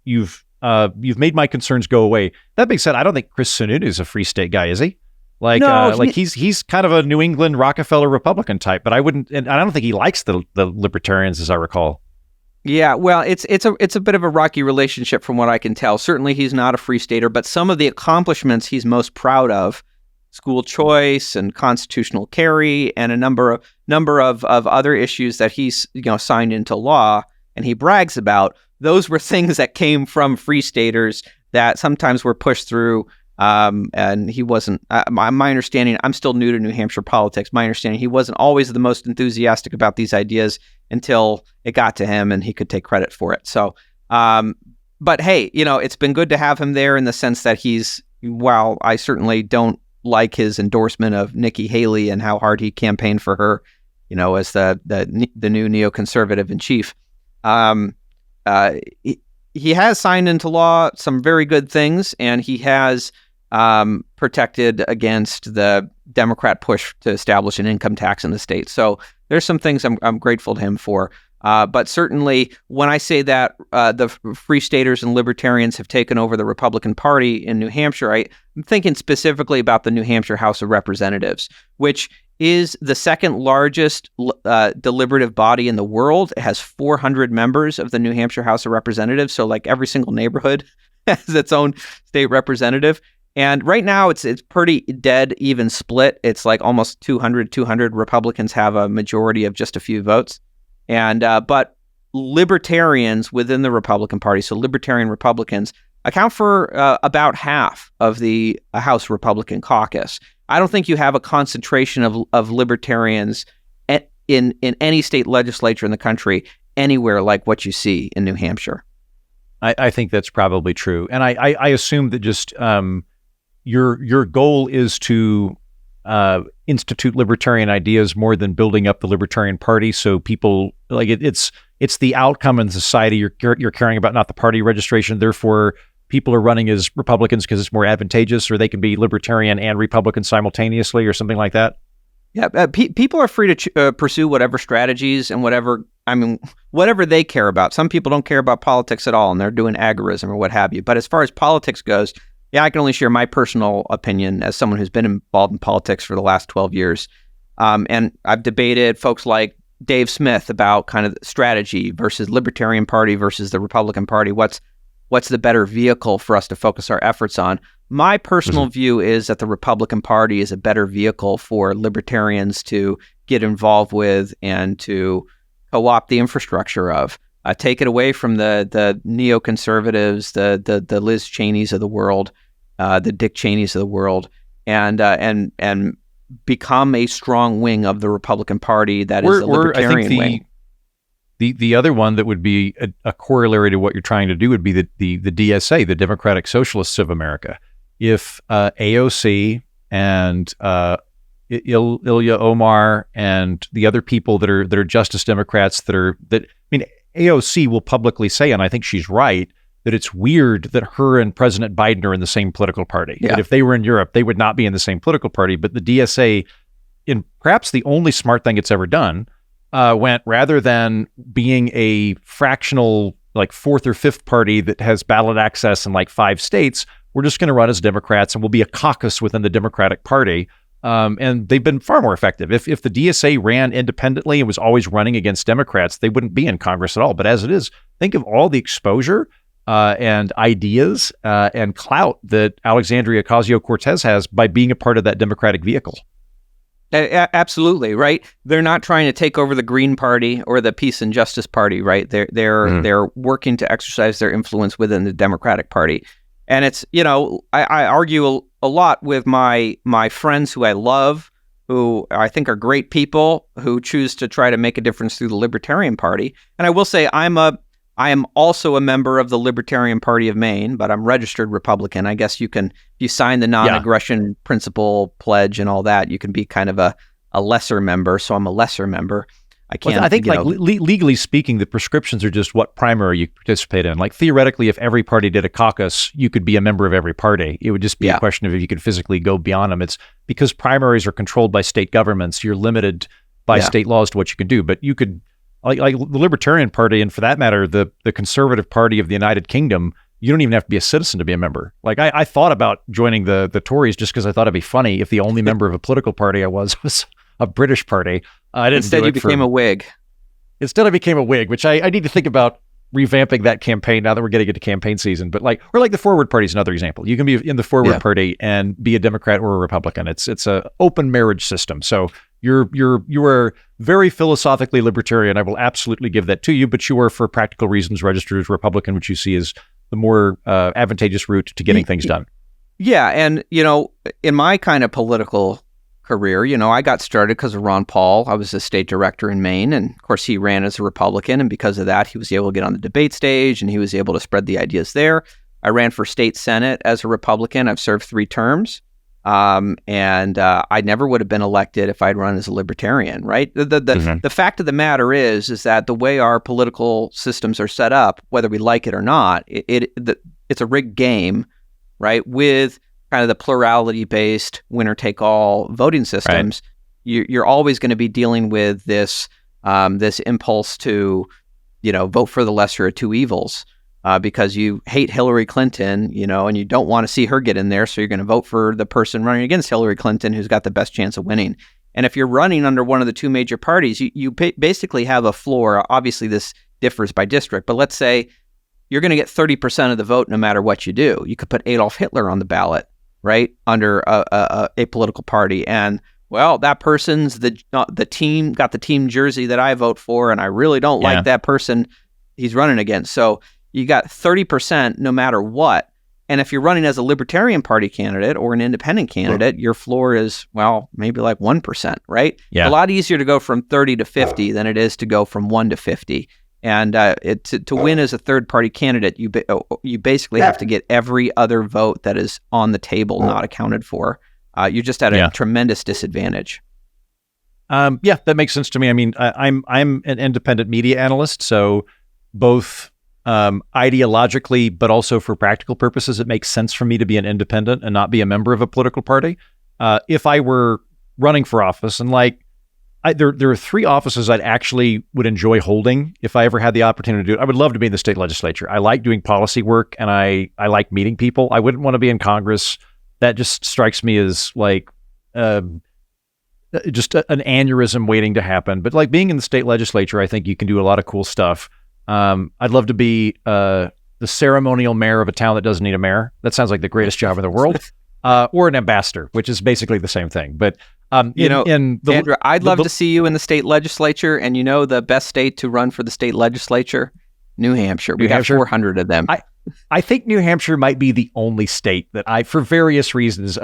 made my concerns go away. That being said, I don't think Chris Sununu is a Free State guy, is he? He's kind of a New England Rockefeller Republican type, but I don't think he likes the libertarians, as I recall. Yeah, well, it's a bit of a rocky relationship from what I can tell. Certainly, he's not a Free Stater, but some of the accomplishments he's most proud of, school choice and constitutional carry, and a number of other issues that he's signed into law and he brags about. Those were things that came from Free Staters that sometimes were pushed through. And he wasn't, my understanding, I'm still new to New Hampshire politics. My understanding, he wasn't always the most enthusiastic about these ideas until it got to him and he could take credit for it. So, but hey, it's been good to have him there in the sense that while I certainly don't like his endorsement of Nikki Haley and how hard he campaigned for her, as the new neoconservative in chief, he has signed into law some very good things, and he has protected against the Democrat push to establish an income tax in the state. So there's some things I'm grateful to him for. But certainly, when I say that the Free Staters and Libertarians have taken over the Republican Party in New Hampshire, I'm thinking specifically about the New Hampshire House of Representatives, which is the second largest deliberative body in the world. It has 400 members of the New Hampshire House of Representatives. So like every single neighborhood has its own state representative. And right now it's pretty dead even split. It's like almost 200 Republicans have a majority of just a few votes. And but libertarians within the Republican Party, so libertarian Republicans, account for about half of the House Republican caucus. I don't think you have a concentration of libertarians in any state legislature in the country anywhere like what you see in New Hampshire. I think that's probably true. And I assume that just your goal is to institute libertarian ideas more than building up the Libertarian Party. So people like it's the outcome in society you're caring about, not the party registration. Therefore, people are running as Republicans because it's more advantageous, or they can be Libertarian and Republican simultaneously, or something like that. Yeah, people are free to pursue whatever strategies and whatever they care about. Some people don't care about politics at all, and they're doing agorism or what have you. But as far as politics goes, yeah, I can only share my personal opinion as someone who's been involved in politics for the last 12 years. And I've debated folks like Dave Smith about kind of strategy versus Libertarian Party versus the Republican Party. What's the better vehicle for us to focus our efforts on? My personal view is that the Republican Party is a better vehicle for libertarians to get involved with and to co-opt the infrastructure of. Take it away from the neoconservatives, the Liz Cheneys of the world, the Dick Cheneys of the world, and become a strong wing of the Republican Party that is the libertarian wing. The other one that would be a corollary to what you're trying to do would be the DSA, the Democratic Socialists of America. If AOC and Ilya Omar and the other people that are Justice Democrats AOC will publicly say, and I think she's right, that it's weird that her and President Biden are in the same political party. Yeah. That if they were in Europe, they would not be in the same political party. But the DSA, in perhaps the only smart thing it's ever done, went, rather than being a fractional, like fourth or fifth party that has ballot access in like 5 states, we're just going to run as Democrats and we'll be a caucus within the Democratic Party. And they've been far more effective. If the DSA ran independently and was always running against Democrats, they wouldn't be in Congress at all. But as it is, think of all the exposure and ideas and clout that Alexandria Ocasio-Cortez has by being a part of that Democratic vehicle. Absolutely, right. They're not trying to take over the Green Party or the Peace and Justice Party, right? They're working to exercise their influence within the Democratic Party. And it's, I argue a lot with my friends who I love, who I think are great people, who choose to try to make a difference through the Libertarian Party. And I will say I am also a member of the Libertarian Party of Maine, but I'm registered Republican. I guess if you sign the non-aggression principle pledge and all that, you can be kind of a lesser member. So I'm a lesser member. I think legally speaking, the prescriptions are just what primary you participate in. Like theoretically, if every party did a caucus, you could be a member of every party. It would just be a question of if you could physically go beyond them. It's because primaries are controlled by state governments. You're limited by state laws to what you can do. But you could, like the Libertarian Party, and for that matter, the Conservative Party of the United Kingdom, you don't even have to be a citizen to be a member. Like I thought about joining the Tories just because I thought it'd be funny if the only member of a political party I was a British party. I didn't. Instead, you became a Whig. Instead, I became a Whig, which I need to think about revamping that campaign now that we're getting into campaign season. But or the Forward Party is another example. You can be in the Forward Party and be a Democrat or a Republican. It's a open marriage system. So you are very philosophically libertarian. I will absolutely give that to you. But you are, for practical reasons, registered as Republican, which you see as the more advantageous route to getting things done. Yeah, and in my kind of political career, I got started because of Ron Paul. I was a state director in Maine, and of course he ran as a Republican, and because of that he was able to get on the debate stage and he was able to spread the ideas there. I ran for state senate as a Republican. I've served 3 terms, and I never would have been elected if I'd run as a libertarian, right? The fact of the matter is that the way our political systems are set up, whether we like it or not, it's a rigged game, right, with kind of the plurality-based winner-take-all voting systems, you're always going to be dealing with this this impulse to, vote for the lesser of two evils because you hate Hillary Clinton, and you don't want to see her get in there, so you're going to vote for the person running against Hillary Clinton who's got the best chance of winning. And if you're running under one of the two major parties, you basically have a floor. Obviously, this differs by district, but let's say you're going to get 30% of the vote no matter what you do. You could put Adolf Hitler on the ballot, right, under a political party, and well, that person's the team, got the team jersey that I vote for, and I really don't like that person he's running against. So you got 30% no matter what. And if you're running as a Libertarian Party candidate or an independent candidate, your floor is, well, maybe like 1%, right? Yeah. A lot easier to go from 30 to 50 than it is to go from 1 to 50. And to win as a third-party candidate, you basically have to get every other vote that is on the table not accounted for. You're just at a tremendous disadvantage. Yeah, that makes sense to me. I mean, I'm an independent media analyst, so both ideologically, but also for practical purposes, it makes sense for me to be an independent and not be a member of a political party. If I were running for office, and there are 3 offices I'd actually would enjoy holding if I ever had the opportunity to do it. I would love to be in the state legislature. I like doing policy work, and I like meeting people. I wouldn't want to be in Congress. That just strikes me as like just an aneurysm waiting to happen. But like being in the state legislature, I think you can do a lot of cool stuff. I'd love to be the ceremonial mayor of a town that doesn't need a mayor. That sounds like the greatest job in the world. Or an ambassador, which is basically the same thing. But Andrew, I'd love to see you in the state legislature. And the best state to run for the state legislature, New Hampshire. We have 400 of them. I think New Hampshire might be the only state that for various reasons,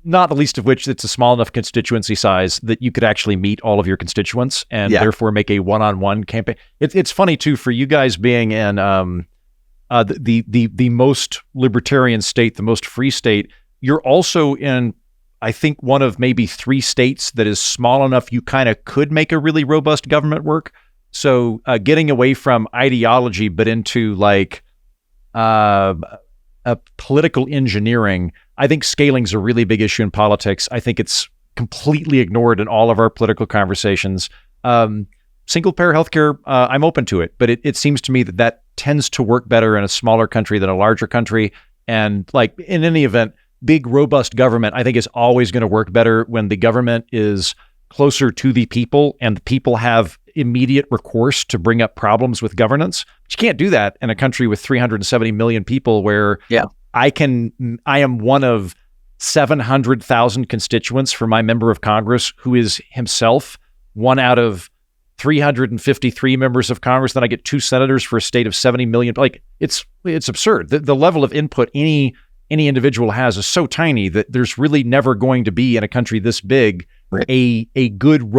not the least of which it's a small enough constituency size that you could actually meet all of your constituents and therefore make a one-on-one campaign. It's funny too, for you guys being in the most libertarian state, the most free state, you're also in, I think, one of maybe 3 states that is small enough you kind of could make a really robust government work. So getting away from ideology, but into political engineering, I think scaling's a really big issue in politics. I think it's completely ignored in all of our political conversations. Single-payer healthcare, I'm open to it, but it seems to me that tends to work better in a smaller country than a larger country. And in any event, big, robust government, I think, is always going to work better when the government is closer to the people and the people have immediate recourse to bring up problems with governance. But you can't do that in a country with 370 million people where I am one of 700,000 constituents for my member of Congress who is himself one out of 353 members of Congress. Then I get 2 senators for a state of 70 million. It's absurd. The level of input any individual has is so tiny that there's really never going to be in a country this big a good,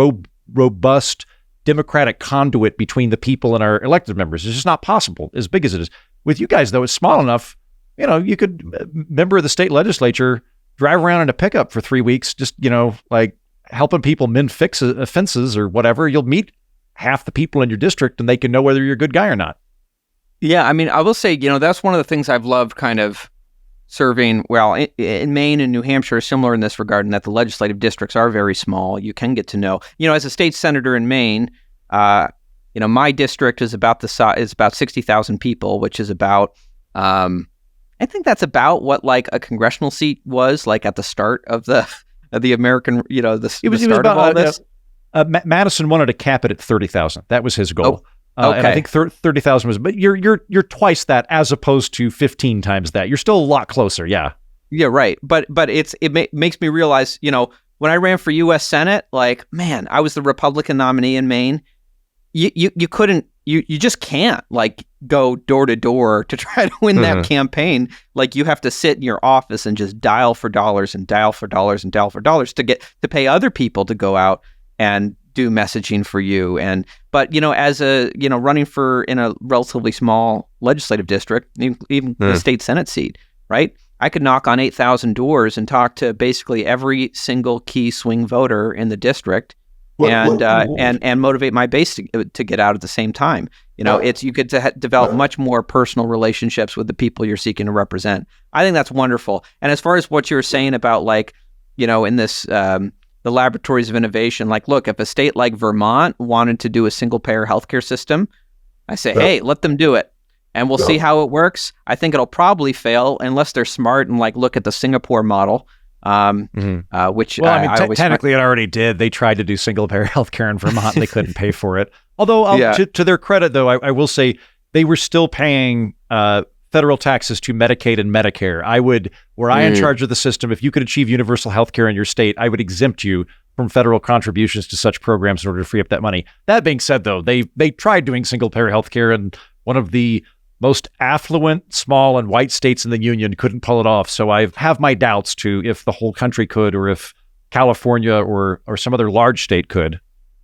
robust democratic conduit between the people and our elected members. It's just not possible, as big as it is. With you guys, though, it's small enough. You could, member of the state legislature, drive around in a pickup for 3 weeks, just, helping people mend offenses or whatever. You'll meet half the people in your district and they can know whether you're a good guy or not. Yeah, I mean, I will say, that's one of the things I've loved kind of serving, in Maine and New Hampshire are similar in this regard, in that the legislative districts are very small. You can get to know, as a state senator in Maine, my district is about about 60,000 people, which is about, I think that's about what a congressional seat was at the start of the American, the start of all this. Madison wanted to cap it at 30,000. That was his goal. Okay. And I think 30,000 was, but you're twice that as opposed to 15 times that. You're still a lot closer. Yeah. Yeah, right. But it makes me realize, when I ran for U.S. Senate, man, I was the Republican nominee in Maine. You couldn't, you just can't go door to door to try to win that campaign. You have to sit in your office and just dial for dollars and dial for dollars and dial for dollars to pay other people to go out and do messaging for you. But as running in a relatively small legislative district, even the state Senate seat, right? I could knock on 8,000 doors and talk to basically every single key swing voter in the district and motivate my base to get out at the same time. You get to develop much more personal relationships with the people you're seeking to represent. I think that's wonderful. And as far as what you were saying about in this the laboratories of innovation, look, if a state like Vermont wanted to do a single payer healthcare system, I say, hey, let them do it. And we'll see how it works. I think it'll probably fail unless they're smart and look at the Singapore model, which technically it already did. They tried to do single payer healthcare in Vermont. They couldn't pay for it. Although to their credit, though, I will say they were still paying federal taxes to Medicaid and Medicare. Were I in charge of the system, if you could achieve universal healthcare in your state, I would exempt you from federal contributions to such programs in order to free up that money. That being said, though, they tried doing single payer healthcare, and one of the most affluent, small, and white states in the union couldn't pull it off. So I have my doubts to if the whole country could, or if California or some other large state could.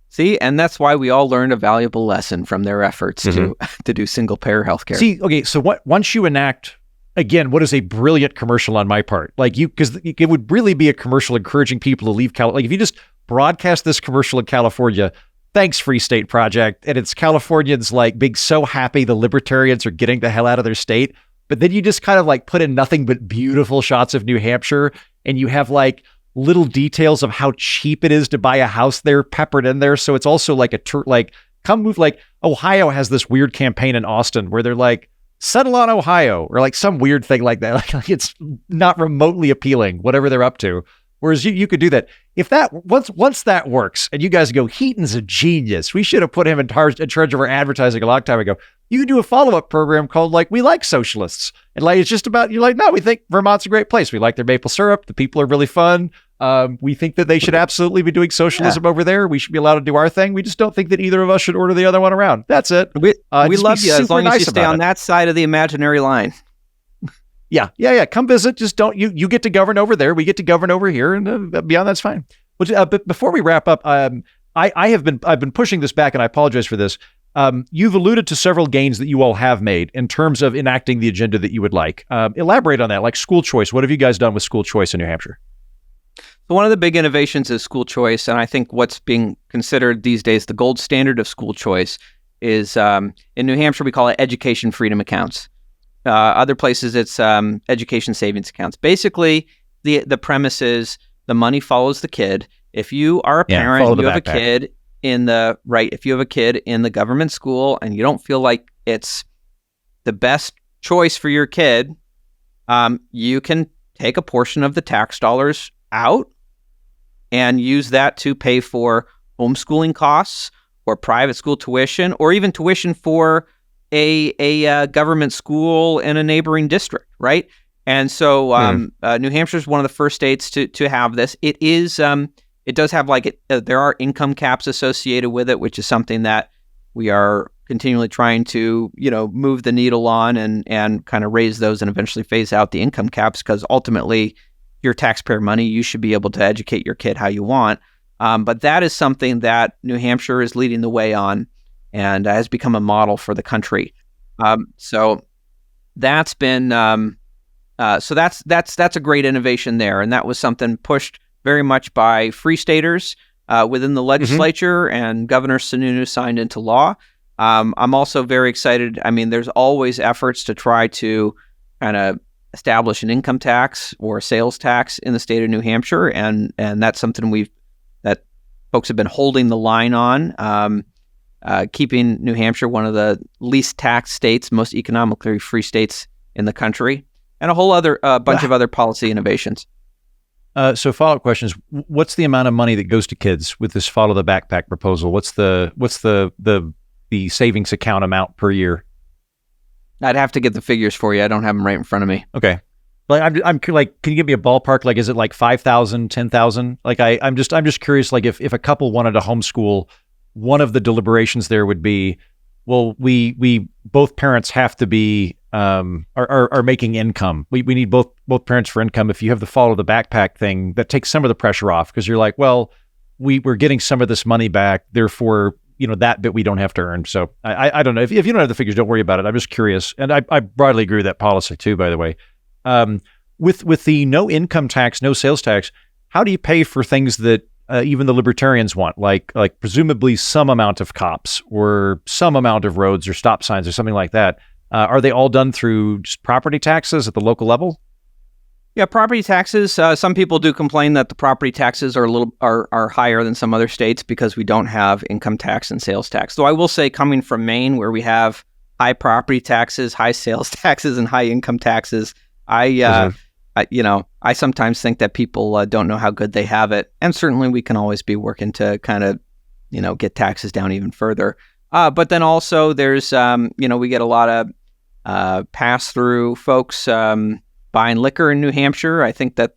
See, and that's why we all learned a valuable lesson from their efforts to do single payer healthcare. See, okay, so once you enact, again, what is a brilliant commercial on my part? Because it would really be a commercial encouraging people to leave California. If you just broadcast this commercial in California, thanks, Free State Project. And it's Californians being so happy the libertarians are getting the hell out of their state. But then you just kind of put in nothing but beautiful shots of New Hampshire, and you have little details of how cheap it is to buy a house there peppered in there. So it's also come move. Ohio has this weird campaign in Austin where they're settle on Ohio, or some weird thing like that. It's not remotely appealing, whatever they're up to. Whereas you could do that. If that once that works, and you guys go, Heaton's a genius, we should have put him in charge of our advertising a long time ago. You can do a follow-up program called We Like Socialists. And it's just about, no, we think Vermont's a great place. We like their maple syrup. The people are really fun. We think that they should absolutely be doing socialism over there. We should be allowed to do our thing. We just don't think that either of us should order the other one around. That's it. We love you as long as you stay on that side of the imaginary line. Yeah. Come visit. Just don't, you get to govern over there. We get to govern over here, and beyond that's fine. But before we wrap up, I've been pushing this back, and I apologize for this. You've alluded to several gains that you all have made in terms of enacting the agenda that you would like. Elaborate on that, school choice. What have you guys done with school choice in New Hampshire? So one of the big innovations is school choice, and I think what's being considered these days the gold standard of school choice is in New Hampshire we call it education freedom accounts. Other places it's education savings accounts. Basically, the premise is the money follows the kid. If you are a parent, and you have a kid if you have a kid in the government school and you don't feel like it's the best choice for your kid, you can take a portion of the tax dollars out and use that to pay for homeschooling costs or private school tuition, or even tuition for a government school in a neighboring district, right? And so New Hampshire is one of the first states to have this. It does have there are income caps associated with it, which is something that we are continually trying to move the needle on and kind of raise those and eventually phase out the income caps, because ultimately your taxpayer money, you should be able to educate your kid how you want. But that is something that New Hampshire is leading the way on and has become a model for the country. So that's been that's a great innovation there, and that was something pushed very much by Free Staters within the legislature, and Governor Sununu signed into law. I'm also very excited. I mean, there's always efforts to try to kind of establish an income tax or a sales tax in the state of New Hampshire, and that's something that folks have been holding the line on. Keeping New Hampshire one of the least taxed states, most economically free states in the country, and a whole other bunch of other policy innovations. So follow-up questions. What's the amount of money that goes to kids with this follow the backpack proposal? What's the savings account amount per year? I'd have to get the figures for you. I don't have them right in front of me. Okay. I'm can you give me a ballpark? Is it 5,000, 10,000? I'm just curious. If a couple wanted to homeschool, one of the deliberations there would be, well, we both parents have to be are making income. We need both parents for income. If you have the follow the backpack thing, that takes some of the pressure off, because you're like, well, we're getting some of this money back, therefore that bit we don't have to earn. So I don't know. If you don't have the figures, don't worry about it. I'm just curious, and I broadly agree with that policy too, by the way. With the no income tax, no sales tax, how do you pay for things that even the libertarians want, like presumably some amount of cops or some amount of roads or stop signs or something like that. Are they all done through just property taxes at the local level? Yeah, property taxes. Some people do complain that the property taxes are higher than some other states because we don't have income tax and sales tax. Though I will say, coming from Maine, where we have high property taxes, high sales taxes, and high income taxes, I sometimes think that people don't know how good they have it, and certainly we can always be working to kind of, get taxes down even further. But then also there's, we get a lot of pass-through folks buying liquor in New Hampshire. I think that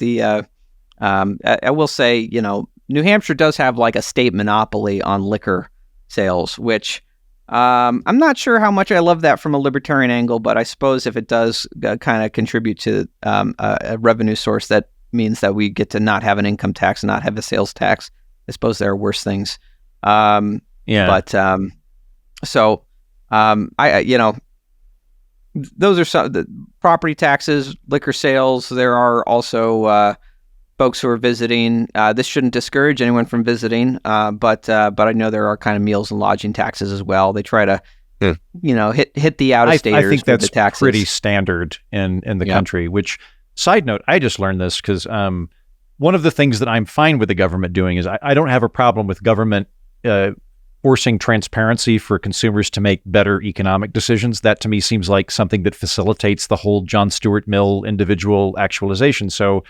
I will say, New Hampshire does have like a state monopoly on liquor sales, which I'm not sure how much I love that from a libertarian angle, but I suppose if it does kind of contribute to a revenue source, that means that we get to not have an income tax and not have a sales tax. I suppose there are worse things. But those are some the property taxes, liquor sales. There are also folks who are visiting. This shouldn't discourage anyone from visiting, but I know there are kind of meals and lodging taxes as well. They try to, hit the out-of-staters. I think that's the taxes. Pretty standard in the country. Which, side note, I just learned this because one of the things that I'm fine with the government doing is I don't have a problem with government forcing transparency for consumers to make better economic decisions. That to me seems like something that facilitates the whole John Stuart Mill individual actualization. So,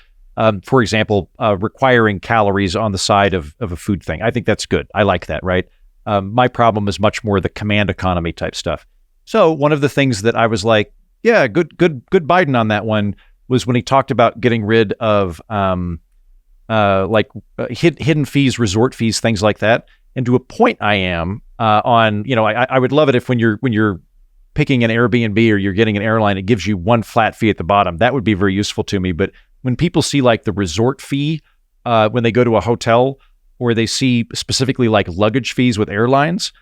for example, requiring calories on the side of a food thing. I think that's good. I like that, right? My problem is much more the command economy type stuff. So one of the things that I was like, yeah, good Biden on that one was when he talked about getting rid of hidden fees, resort fees, things like that. And to a point, I am on. I would love it if when you're picking an Airbnb or you're getting an airline, it gives you one flat fee at the bottom. That would be very useful to me. But when people see like the resort fee when they go to a hotel, or they see specifically like luggage fees with airlines,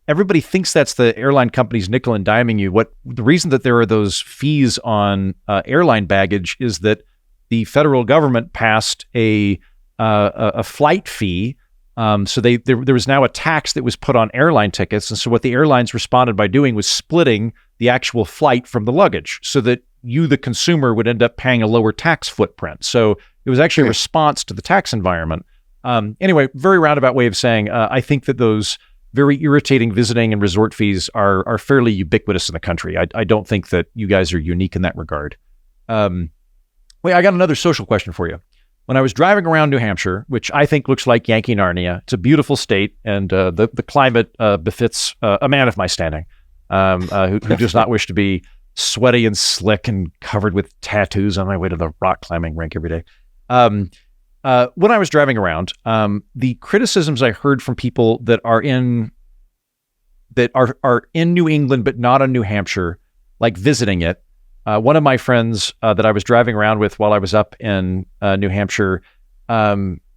everybody thinks that's the airline companies nickel and diming you. What the reason that there are those fees on airline baggage is that the federal government passed a flight fee. So there was now a tax that was put on airline tickets. And so what the airlines responded by doing was splitting the actual flight from the luggage so that you, the consumer, would end up paying a lower tax footprint. So it was actually a response to the tax environment. Anyway, very roundabout way of saying, I think that those very irritating visiting and resort fees are fairly ubiquitous in the country. I don't think that you guys are unique in that regard. Wait, I got another social question for you. When I was driving around New Hampshire, which I think looks like Yankee Narnia, it's a beautiful state, and the climate befits a man of my standing, who does not wish to be sweaty and slick and covered with tattoos on my way to the rock climbing rink every day. When I was driving around, the criticisms I heard from people that are in New England but not in New Hampshire, like visiting it. One of my friends that I was driving around with while I was up in New Hampshire,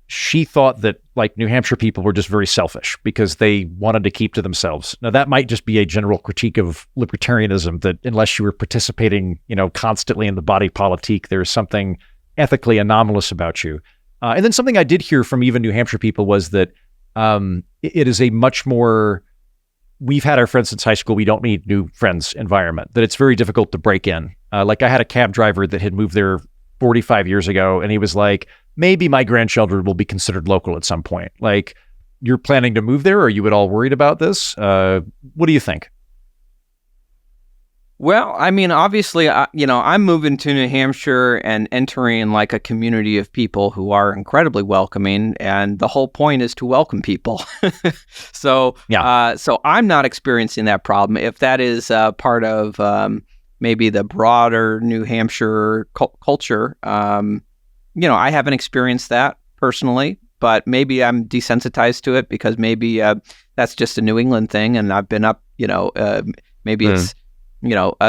she thought that like New Hampshire people were just very selfish because they wanted to keep to themselves. Now that might just be a general critique of libertarianism, that unless you were participating, constantly in the body politique, there's something ethically anomalous about you. And then something I did hear from even New Hampshire people was that it is a much more, we've had our friends since high school, we don't need new friends environment, that it's very difficult to break in. Like I had a cab driver that had moved there 45 years ago, and he was like, maybe my grandchildren will be considered local at some point. Like, you're planning to move there? Are you at all worried about this? What do you think? Well, I mean, obviously, I'm moving to New Hampshire and entering like a community of people who are incredibly welcoming, and the whole point is to welcome people. So I'm not experiencing that problem. If that is part of maybe the broader New Hampshire culture, I haven't experienced that personally, but maybe I'm desensitized to it because maybe that's just a New England thing, and I've been up, maybe it's.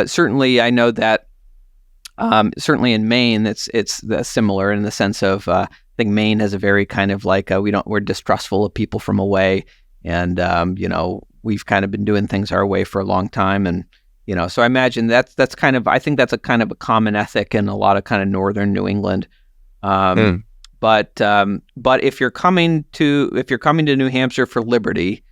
Certainly I know that certainly in Maine, it's similar in the sense of I think Maine has a very kind of like we're distrustful of people from away, and we've kind of been doing things our way for a long time, and so I imagine that's kind of, I think that's a kind of a common ethic in a lot of kind of northern New England, but But if you're coming to New Hampshire for liberty,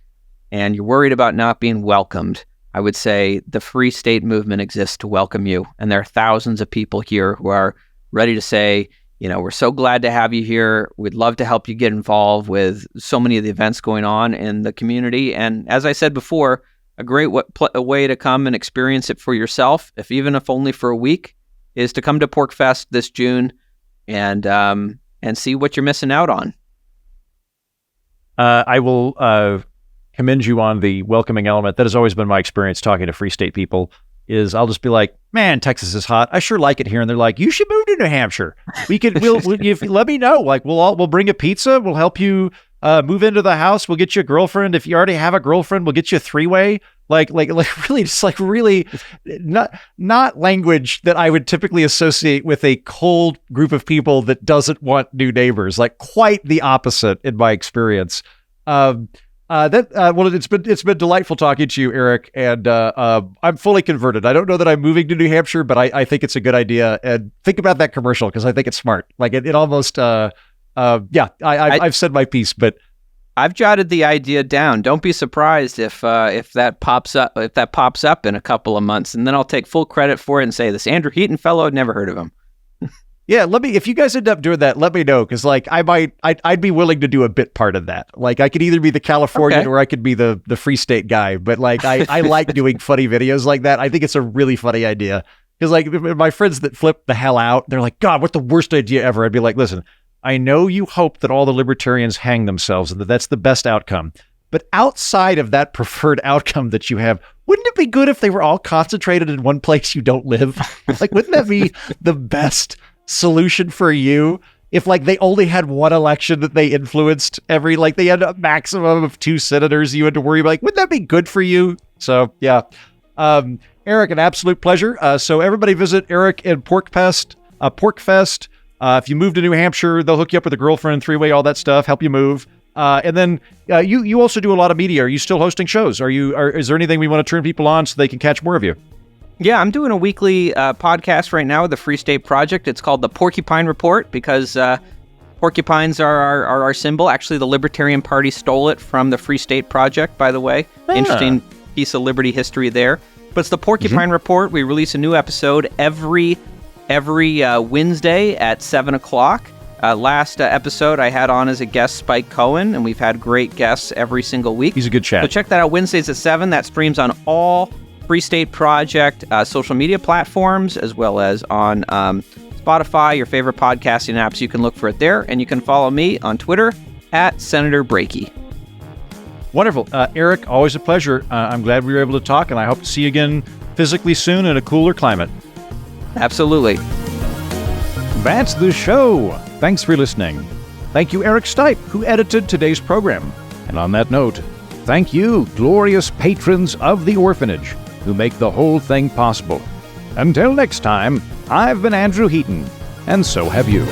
and you're worried about not being welcomed, I would say the Free State movement exists to welcome you. And there are thousands of people here who are ready to say, we're so glad to have you here. We'd love to help you get involved with so many of the events going on in the community. And as I said before, a great way to come and experience it for yourself, even if only for a week, is to come to PorcFest this June and see what you're missing out on. I will commend you on the welcoming element. That has always been my experience talking to Free State people, is I'll just be like, man, Texas is hot. I sure like it here. And they're like, you should move to New Hampshire. We'll let me know. Like, we'll bring a pizza. We'll help you move into the house. We'll get you a girlfriend. If you already have a girlfriend, we'll get you a three-way. Like really, just like really not language that I would typically associate with a cold group of people that doesn't want new neighbors. Like quite the opposite in my experience. It's been delightful talking to you, Eric, and I'm fully converted. I don't know that I'm moving to New Hampshire, but I think it's a good idea. And think about that commercial, because I think it's smart. Like it almost, I've said my piece, but I've jotted the idea down. Don't be surprised if that pops up in a couple of months, and then I'll take full credit for it and say, this Andrew Heaton fellow, I'd never heard of him. Yeah, if you guys end up doing that, let me know, because like I'd be willing to do a bit part of that. Like I could either be the Californian or I could be the Free State guy. But like I like doing funny videos like that. I think it's a really funny idea, because like my friends that flip the hell out, they're like, God, what the worst idea ever? I'd be like, listen, I know you hope that all the libertarians hang themselves and that's the best outcome. But outside of that preferred outcome that you have, wouldn't it be good if they were all concentrated in one place you don't live? Like, wouldn't that be the best solution for you? If like they only had one election that they influenced they had a maximum of 2 senators you had to worry about. Like, wouldn't that be good for you? So yeah. Eric, an absolute pleasure. So everybody visit Eric and PorcFest. If you move to New Hampshire, they'll hook you up with a girlfriend, 3-way, all that stuff, help you move. And then you also do a lot of media. Are you still hosting shows? Is there anything we want to turn people on so they can catch more of you? Yeah, I'm doing a weekly podcast right now with the Free State Project. It's called the Porcupine Report, because porcupines are our symbol. Actually, the Libertarian Party stole it from the Free State Project, by the way. Interesting piece of liberty history there. But it's the Porcupine Report. We release a new episode every Wednesday at 7 o'clock. Last episode I had on as a guest Spike Cohen, and we've had great guests every single week. He's a good chat. So check that out, Wednesdays at 7. That streams on all Free State Project social media platforms, as well as on Spotify, your favorite podcasting apps. You can look for it there, and you can follow me on Twitter at Senator Brakey. Wonderful. Eric, always a pleasure. I'm glad we were able to talk, and I hope to see you again physically soon in a cooler climate. Absolutely. That's the show. Thanks for listening. Thank you, Eric Stipe, who edited today's program. And on that note, thank you, glorious patrons of the orphanage, who make the whole thing possible. Until next time, I've been Andrew Heaton, and so have you.